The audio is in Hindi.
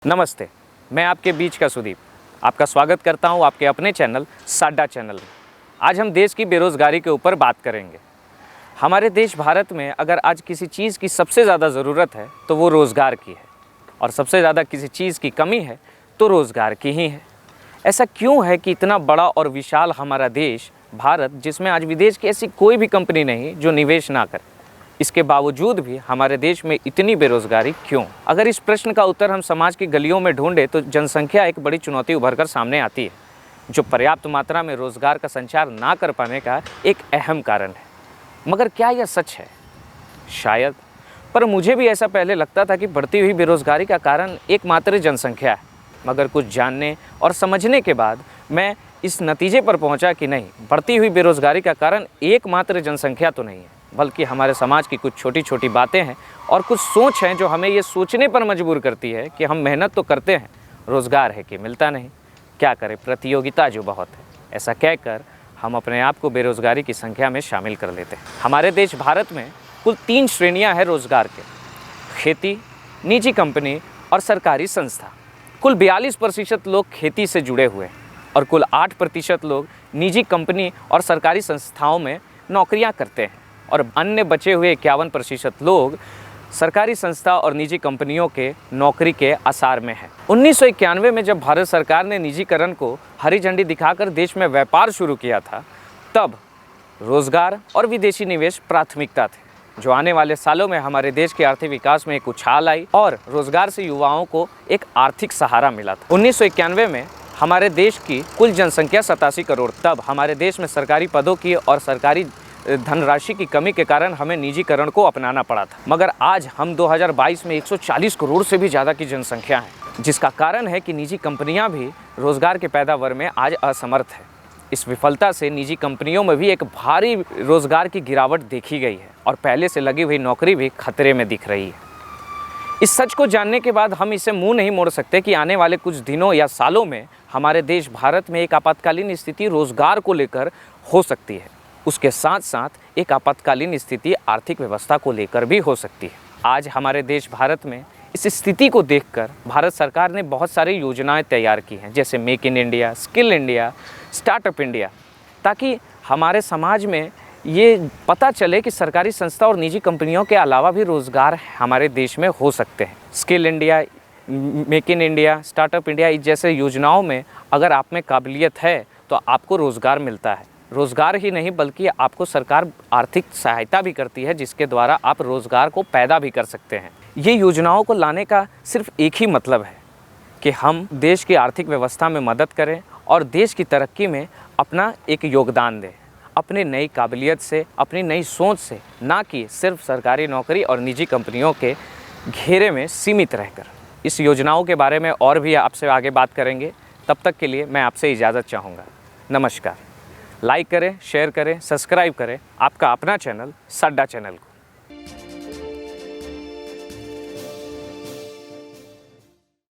नमस्ते, मैं आपके बीच का सुदीप आपका स्वागत करता हूं आपके अपने चैनल साडा चैनल में। आज हम देश की बेरोज़गारी के ऊपर बात करेंगे। हमारे देश भारत में अगर आज किसी चीज़ की सबसे ज़्यादा ज़रूरत है तो वो रोज़गार की है, और सबसे ज़्यादा किसी चीज़ की कमी है तो रोज़गार की ही है। ऐसा क्यों है कि इतना बड़ा और विशाल हमारा देश भारत, जिसमें आज विदेश की ऐसी कोई भी कंपनी नहीं जो निवेश ना करे, इसके बावजूद भी हमारे देश में इतनी बेरोजगारी क्यों? अगर इस प्रश्न का उत्तर हम समाज की गलियों में ढूंढे तो जनसंख्या एक बड़ी चुनौती उभर कर सामने आती है, जो पर्याप्त मात्रा में रोजगार का संचार ना कर पाने का एक अहम कारण है। मगर क्या यह सच है? शायद, पर मुझे भी ऐसा पहले लगता था कि बढ़ती हुई बेरोजगारी का कारण एकमात्र जनसंख्या है। मगर कुछ जानने और समझने के बाद मैं इस नतीजे पर पहुंचा कि नहीं, बढ़ती हुई बेरोजगारी का कारण एकमात्र जनसंख्या तो नहीं है, बल्कि हमारे समाज की कुछ छोटी छोटी बातें हैं और कुछ सोच हैं जो हमें ये सोचने पर मजबूर करती है कि हम मेहनत तो करते हैं, रोज़गार है कि मिलता नहीं। क्या करें, प्रतियोगिता जो बहुत है। ऐसा कहकर हम अपने आप को बेरोज़गारी की संख्या में शामिल कर लेते हैं। हमारे देश भारत में कुल 3 श्रेणियाँ हैं रोज़गार के: खेती, निजी कंपनी और सरकारी संस्था। कुल 42% लोग खेती से जुड़े हुए हैं और कुल 8% लोग निजी कंपनी और सरकारी संस्थाओं में नौकरियां करते हैं, और अन्य बचे हुए 51% लोग सरकारी संस्था और निजी कंपनियों के नौकरी के आसार में हैं। 1991 में जब भारत सरकार ने निजीकरण को हरी झंडी दिखाकर देश में व्यापार शुरू किया था, तब रोजगार और विदेशी निवेश प्राथमिकता थे, जो आने वाले सालों में हमारे देश के आर्थिक विकास में एक उछाल आई और रोजगार से युवाओं को एक आर्थिक सहारा मिला था। 1991 में हमारे देश की कुल जनसंख्या 87 करोड़। तब हमारे देश में सरकारी पदों की और सरकारी धनराशि की कमी के कारण हमें निजीकरण को अपनाना पड़ा था। मगर आज हम 2022 में 140 करोड़ से भी ज़्यादा की जनसंख्या है, जिसका कारण है कि निजी कंपनियां भी रोजगार के पैदावार में आज असमर्थ है। इस विफलता से निजी कंपनियों में भी एक भारी रोजगार की गिरावट देखी गई है और पहले से लगी हुई नौकरी भी खतरे में दिख रही है। इस सच को जानने के बाद हम इसे मुंह नहीं मोड़ सकते कि आने वाले कुछ दिनों या सालों में हमारे देश भारत में एक आपातकालीन स्थिति रोजगार को लेकर हो सकती है। उसके साथ साथ एक आपातकालीन स्थिति आर्थिक व्यवस्था को लेकर भी हो सकती है। आज हमारे देश भारत में इस स्थिति को देखकर भारत सरकार ने बहुत सारी योजनाएं तैयार की हैं, जैसे make in India, skill India, startup India, ताकि हमारे समाज में ये पता चले कि सरकारी संस्था और निजी कंपनियों के अलावा भी रोज़गार हमारे देश में हो सकते हैं। Skill India, make in India, startup India जैसे योजनाओं में अगर आप में काबिलियत है तो आपको रोज़गार मिलता है। रोज़गार ही नहीं बल्कि आपको सरकार आर्थिक सहायता भी करती है, जिसके द्वारा आप रोज़गार को पैदा भी कर सकते हैं। ये योजनाओं को लाने का सिर्फ एक ही मतलब है कि हम देश की आर्थिक व्यवस्था में मदद करें और देश की तरक्की में अपना एक योगदान दें, अपनी नई काबिलियत से, अपनी नई सोच से, ना कि सिर्फ सरकारी नौकरी और निजी कंपनियों के घेरे में सीमित रहकर। इस योजनाओं के बारे में और भी आपसे आगे बात करेंगे। तब तक के लिए मैं आपसे इजाज़त चाहूँगा। नमस्कार। लाइक करें, शेयर करें, सब्सक्राइब करें आपका अपना चैनल साडा चैनल को।